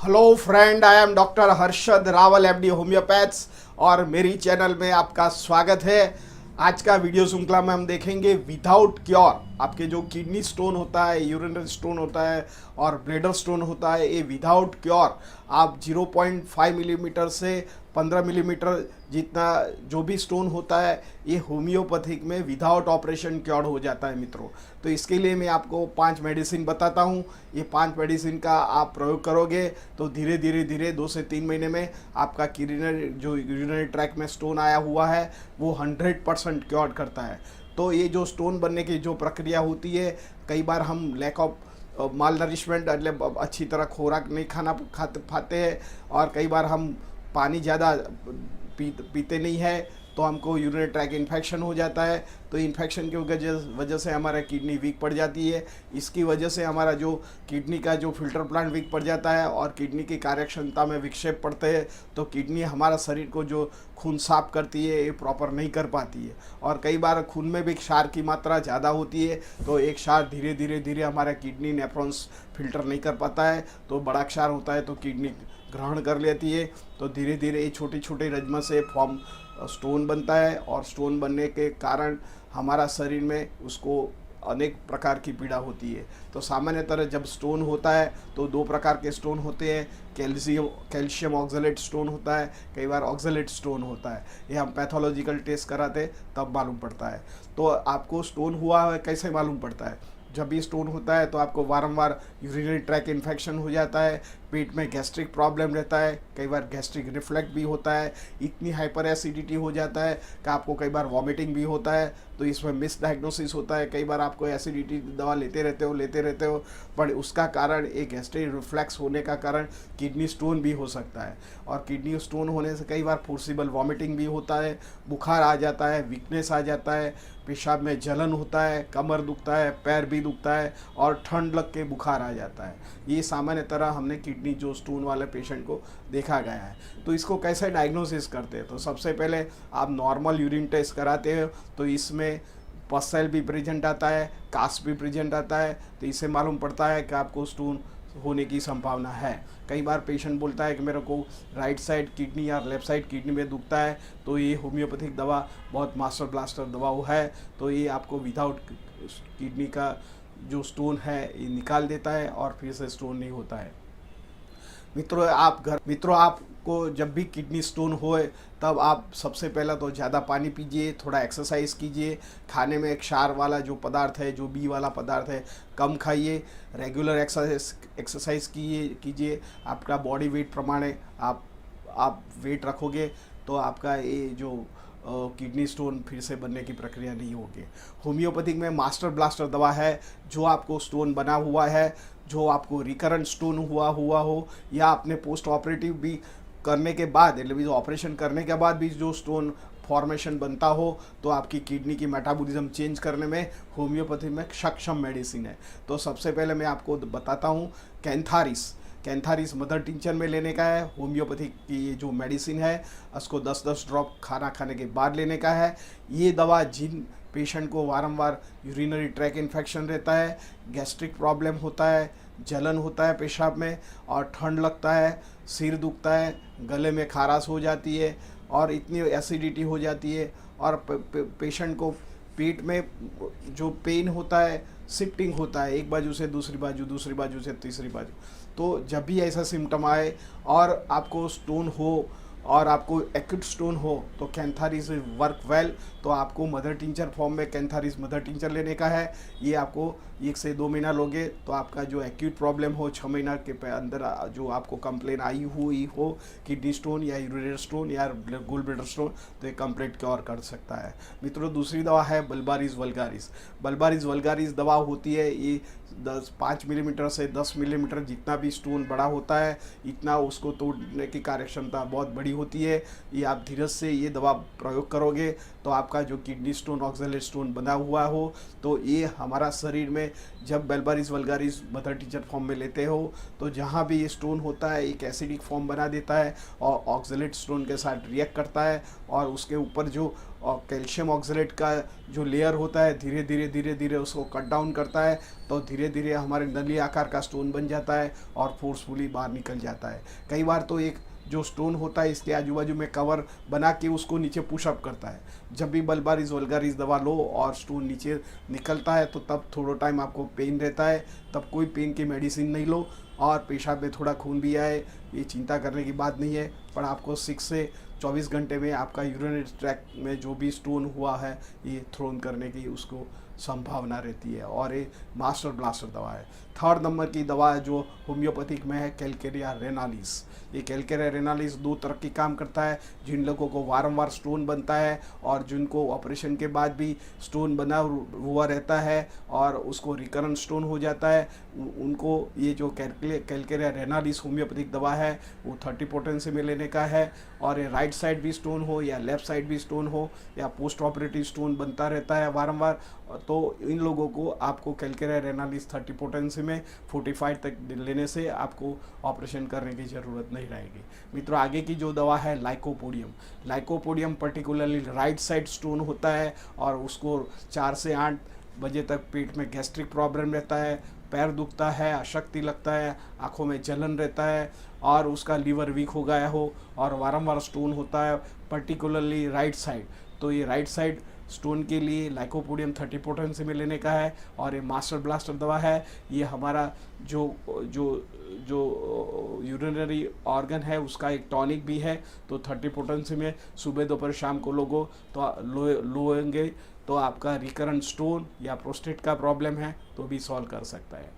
Hello friend, I am doctor Harshad Rawal MD homeopaths और मेरी channel में आपका स्वागत है। आज का वीडियो श्रृंखला में हम देखेंगे विदाउट क्योर आपके जो किडनी स्टोन होता है, यूरिनरी स्टोन होता है और ब्लैडर स्टोन होता है, ये विदाउट क्योर आप 0.5 मिलीमीटर से 15 मिलीमीटर जितना जो भी स्टोन होता है ये होम्योपैथिक में विदाउट ऑपरेशन क्योर हो जाता है मित्रों। तो इसके लिए मैं आपको 5 मेडिसिन बताता हूँ। ये 5 मेडिसिन का आप प्रयोग करोगे तो धीरे धीरे 2 से 3 महीने में आपका यूरिनरी ट्रैक में स्टोन आया हुआ है वो 100% क्योर करता है। तो ये जो स्टोन बनने की जो प्रक्रिया होती है, कई बार हम लैक ऑफ माल नरिशमेंट मतलब अच्छी तरह खुराक नहीं खाते हैं और कई बार हम पानी ज़्यादा पीते नहीं है तो हमको यूरिनरी ट्रैक इन्फेक्शन हो जाता है। तो इन्फेक्शन की वजह से हमारा किडनी वीक पड़ जाती है। इसकी वजह से हमारा जो किडनी का जो फिल्टर प्लांट वीक पड़ जाता है और किडनी की कार्यक्षमता में विक्षेप पड़ते हैं। तो किडनी हमारा शरीर को जो खून साफ करती है ये प्रॉपर नहीं कर पाती है और कई बार खून में भी क्षार की मात्रा ज़्यादा होती है। तो एक क्षार धीरे धीरे हमारा किडनी नेफ्रॉन्स फिल्टर नहीं कर पाता है, तो बड़ा क्षार होता है तो किडनी ग्रहण कर लेती है। तो धीरे धीरे ये छोटे छोटे रज्म से फॉर्म स्टोन बनता है और स्टोन बनने के कारण हमारा शरीर में उसको अनेक प्रकार की पीड़ा होती है। तो सामान्यतः जब स्टोन होता है तो 2 प्रकार के स्टोन होते हैं। कैल्शियम ऑक्सलेट स्टोन होता है, कई बार ऑक्सलेट स्टोन होता है। ये हम पैथोलॉजिकल टेस्ट कराते तब मालूम पड़ता है। तो आपको स्टोन हुआ है कैसे मालूम पड़ता है? जब भी स्टोन होता है तो आपको वारंवार यूरिनरी ट्रैक इन्फेक्शन हो जाता है, पेट में गैस्ट्रिक प्रॉब्लम रहता है, कई बार गैस्ट्रिक रिफ्लक्स भी होता है, इतनी हाइपर एसिडिटी हो जाता है कि आपको कई बार वॉमिटिंग भी होता है। तो इसमें मिस डायग्नोसिस होता है। कई बार आपको एसिडिटी दवा लेते रहते हो पर उसका कारण एक गैस्ट्रिक रिफ्लक्स होने का कारण किडनी स्टोन भी हो सकता है। और किडनी स्टोन होने से कई बार फोर्सिबल वॉमिटिंग भी होता है, बुखार आ जाता है, वीकनेस आ जाता है, पेशाब में जलन होता है, कमर दुखता है, पैर भी दुखता है और ठंड लग के बुखार आ जाता है। ये सामान्य तरह हमने किडनी जो स्टोन वाले पेशेंट को देखा गया है। तो इसको कैसे डायग्नोसिस करते हैं? तो सबसे पहले आप नॉर्मल यूरिन टेस्ट कराते हो तो इसमें पस सेल भी प्रेजेंट आता है, कास्ट भी प्रेजेंट आता है। तो इससे मालूम पड़ता है कि आपको स्टोन होने की संभावना है। कई बार पेशेंट बोलता है कि मेरे को राइट साइड किडनी या लेफ्ट साइड किडनी में दुखता है, तो ये होम्योपैथिक दवा बहुत मास्टर ब्लास्टर दवा है। तो ये आपको विदाउट किडनी का जो स्टोन है ये निकाल देता है और फिर से स्टोन नहीं होता है। मित्रों आपको जब भी किडनी स्टोन होए तब आप सबसे पहला तो ज़्यादा पानी पीजिए, थोड़ा एक्सरसाइज कीजिए, खाने में क्षार वाला जो पदार्थ है, जो बी वाला पदार्थ है कम खाइए, रेगुलर एक्सरसाइज कीजिए। आपका बॉडी वेट प्रमाणे आप वेट रखोगे तो आपका ये जो किडनी स्टोन फिर से बनने की प्रक्रिया नहीं होगी। होम्योपैथिक में मास्टर ब्लास्टर दवा है। जो आपको स्टोन बना हुआ है, जो आपको रिकरेंट स्टोन हुआ हो या आपने पोस्ट ऑपरेटिव भी करने के बाद ऑपरेशन करने के बाद भी जो स्टोन फॉर्मेशन बनता हो, तो आपकी किडनी की मेटाबॉलिज्म चेंज करने में होम्योपैथी में सक्षम मेडिसिन है। तो सबसे पहले मैं आपको बताता हूँ कैंथारिस मदर टिंचर में लेने का है। होम्योपैथिक की ये जो मेडिसिन है उसको 10-10 ड्रॉप खाना खाने के बाद लेने का है। ये दवा जिन पेशेंट को वारंवार यूरिनरी ट्रैक इन्फेक्शन रहता है, गैस्ट्रिक प्रॉब्लम होता है, जलन होता है पेशाब में और ठंड लगता है, सिर दुखता है, गले में खाराश हो जाती है और इतनी एसिडिटी हो जाती है और पेशेंट को पेट में जो पेन होता है, शिफ्टिंग होता है एक बाजू से दूसरी बाजू से तीसरी बाजू। तो जब भी ऐसा सिम्टम आए और आपको स्टोन हो और आपको एक्यूट स्टोन हो तो कैंथारिस वर्क वेल। तो आपको मदर टिंचर फॉर्म में कैंथारिस मदर टिंचर लेने का है। ये आपको 1 से 2 महीना लोगे तो आपका जो एक्यूट प्रॉब्लम हो 6 महीना के अंदर जो आपको कंप्लेन आई हो किडनी स्टोन या यूरिनरी स्टोन या गोल ब्लैडर स्टोन, तो ये कंप्लीट क्योर कर सकता है। मित्रों दूसरी दवा है बल्बारिस वल्गारिस दवा होती है। ये 5 मिलीमीटर से 10 मिलीमीटर जितना भी स्टोन बड़ा होता है इतना उसको तोड़ने की कार्यक्षमता बहुत बड़ी होती है, ये आप धीरज से ये दवा प्रयोग करोगे तो आपका जो किडनी स्टोन, ऑक्सलेट स्टोन बना हुआ हो, तो ये हमारा शरीर में जब बेलबारिस वल्गारिस मदर टीचर फॉर्म में लेते हो तो जहाँ भी ये स्टोन होता है एक एसिडिक फॉर्म बना देता है और ऑक्सलेट स्टोन के साथ रिएक्ट करता है और उसके ऊपर जो कैल्शियम ऑक्सलेट का जो लेयर होता है धीरे धीरे उसको कट डाउन करता है, तो धीरे धीरे हमारे नली आकार का स्टोन बन जाता है और फोर्सफुली बाहर निकल जाता है। कई बार तो एक जो स्टोन होता है इसके आजू बाजू में कवर बना के उसको नीचे पुशअप करता है। जब भी बेलबारिस वल्गारिस दवा लो और स्टोन नीचे निकलता है तो तब थोड़ा टाइम आपको पेन रहता है, तब कोई पेन की मेडिसिन नहीं लो और पेशाब में थोड़ा खून भी आए ये चिंता करने की बात नहीं है, पर आपको 6 से 24 घंटे में आपका यूरिनरी ट्रैक्ट में जो भी स्टोन हुआ है ये थ्रोन करने की उसको संभावना रहती है और ये मास्टर ब्लास्टर दवा है। थर्ड नंबर की दवा जो होम्योपैथिक में है कैलकेरिया रेनालिस। ये कैलकेरिया रेनालिस 2 तरह की काम करता है। जिन लोगों को वारंवार स्टोन बनता है और जिनको ऑपरेशन के बाद भी स्टोन बना हुआ रहता है और उसको रिकरेंट स्टोन हो जाता है, उनको ये जो कैलकेरिया रेनालिस होम्योपैथिक दवा है वो 30 पोटेंसी में लेने का है। और ये राइट साइड भी स्टोन हो या लेफ़्ट साइड भी स्टोन हो या पोस्ट ऑपरेटिव स्टोन बनता रहता है वारंवार, तो इन लोगों को आपको कैलकेरिया रेनालिस 30 पोटेंसी में 45 तक लेने से आपको ऑपरेशन करने की ज़रूरत नहीं रहेगी। मित्रों, आगे की जो दवा है lycopodium particularly right side stone होता है और उसको 4 से 8 बजे तक पेट में गैस्ट्रिक प्रॉब्लम रहता है, पैर दुखता है, अशक्ति लगता है, आँखों में जलन रहता है और उसका लीवर वीक हो गया हो और वारंवार स्टोन होता है पर्टिकुलरली राइट साइड, तो ये राइट साइड स्टोन के लिए लाइकोपोडियम 30 पोटेंसी में लेने का है। और ये मास्टर ब्लास्टर दवा है, ये हमारा जो जो जो यूरिनरी ऑर्गन है उसका एक टॉनिक भी है, तो 30 पोटेंसी में सुबह दोपहर शाम को लोगो तो लोएंगे तो आपका रिकरेंट स्टोन या प्रोस्टेट का प्रॉब्लम है तो भी सॉल्व कर सकता है।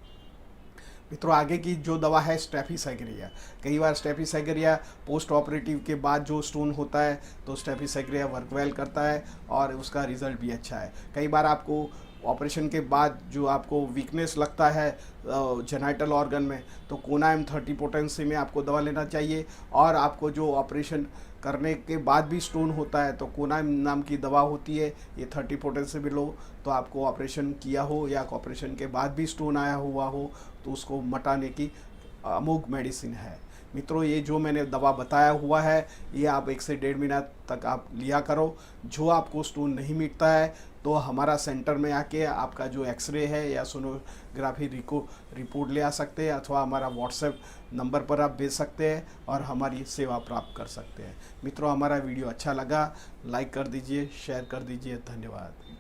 मित्रों, आगे की जो दवा है स्टेफिसाइक्रिया। कई बार स्टेफिसाइक्रिया पोस्ट ऑपरेटिव के बाद जो स्टोन होता है तो स्टेफिसाइक्रिया वर्क वेल करता है और उसका रिजल्ट भी अच्छा है। कई बार आपको ऑपरेशन के बाद जो आपको वीकनेस लगता है जेनाइटल ऑर्गन में तो कोनाइम 30 पोटेंसी में आपको दवा लेना चाहिए। और आपको जो ऑपरेशन करने के बाद भी स्टोन होता है तो कोनाइम नाम की दवा होती है, ये 30 पोटेंसी में लो, तो आपको ऑपरेशन किया हो या ऑपरेशन के बाद भी स्टोन आया हुआ हो तो उसको मटाने की अमोघ मेडिसिन है। मित्रों, ये जो मैंने दवा बताया हुआ है ये आप 1 से 1.5 महीना तक आप लिया करो। जो आपको स्टोन नहीं मिटता है तो हमारा सेंटर में आके आपका जो एक्सरे है या सोनोग्राफी रिपोर्ट ले आ सकते हैं अथवा हमारा व्हाट्सएप नंबर पर आप भेज सकते हैं और हमारी सेवा प्राप्त कर सकते हैं। मित्रों, हमारा वीडियो अच्छा लगा लाइक कर दीजिए, शेयर कर दीजिए। धन्यवाद।